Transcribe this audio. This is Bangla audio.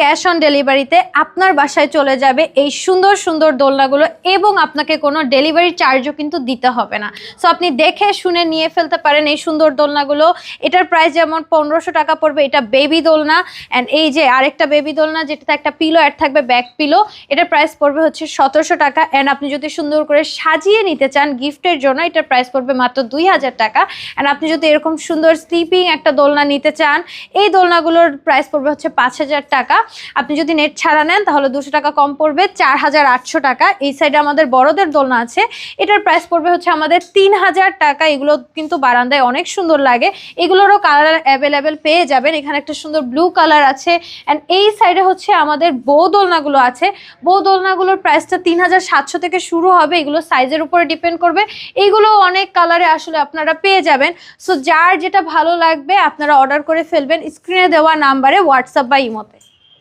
ক্যাশ অন ডেলিভারিতে আপনার বাসায় চলে যাবে এই সুন্দর সুন্দর দোলনাগুলো এবং আপনাকে কোনো ডেলিভারি চার্জও কিন্তু দিতে হবে না। সো আপনি দেখে শুনে নিয়ে ফেলতে পারেন এই সুন্দর দোলনাগুলো। এটার প্রাইস যেমন 1500 টাকা পড়বে, এটা বেবি দোলনা। অ্যান্ড এই যে আরেকটা বেবি দোলনা যেটাতে একটা পিলো অ্যাড থাকবে, ব্যাক পিলো, এটার প্রাইস পড়বে হচ্ছে 1700 টাকা। অ্যান্ড আপনি যদি সুন্দর করে সাজিয়ে নিতে চান গিফটের জন্য, এটার প্রাইস পড়বে মাত্র 2000 টাকা। অ্যান্ড আপনি যদি এরকম সুন্দর স্লিপিং একটা দোলনা নিতে চান, এই দোলনাগুলোর প্রাইস পড়বে হচ্ছে 5000 টাকা। আপনি যদি নেট ছাড়া নেন তাহলে 200 টাকা কম পড়বে, 4800 টাকা। এই সাইডে আমাদের বড়দের দোলনা আছে, এটার প্রাইস পড়বে হচ্ছে আমাদের 3000 টাকা। এগুলো কিন্তু বারান্দায় অনেক সুন্দর লাগে, এগুলোরও কালার অ্যাভেলেবেল পেয়ে যাবেন। এখানে একটা সুন্দর ব্লু কালার আছে। অ্যান্ড এই সাইডে হচ্ছে আমাদের বউ দোলনাগুলো আছে। বউ দোলনাগুলোর প্রাইসটা 3700 থেকে শুরু হবে, এগুলো সাইজের উপরে ডিপেন্ড করবে। এইগুলো অনেক কালারে আসলে আপনারা পেয়ে যাবেন। সো যার যেটা ভালো লাগবে আপনারা অর্ডার করে ফেলবেন স্ক্রিনে দেওয়া নাম্বারে, হোয়াটসঅ্যাপ বা ইমোতে।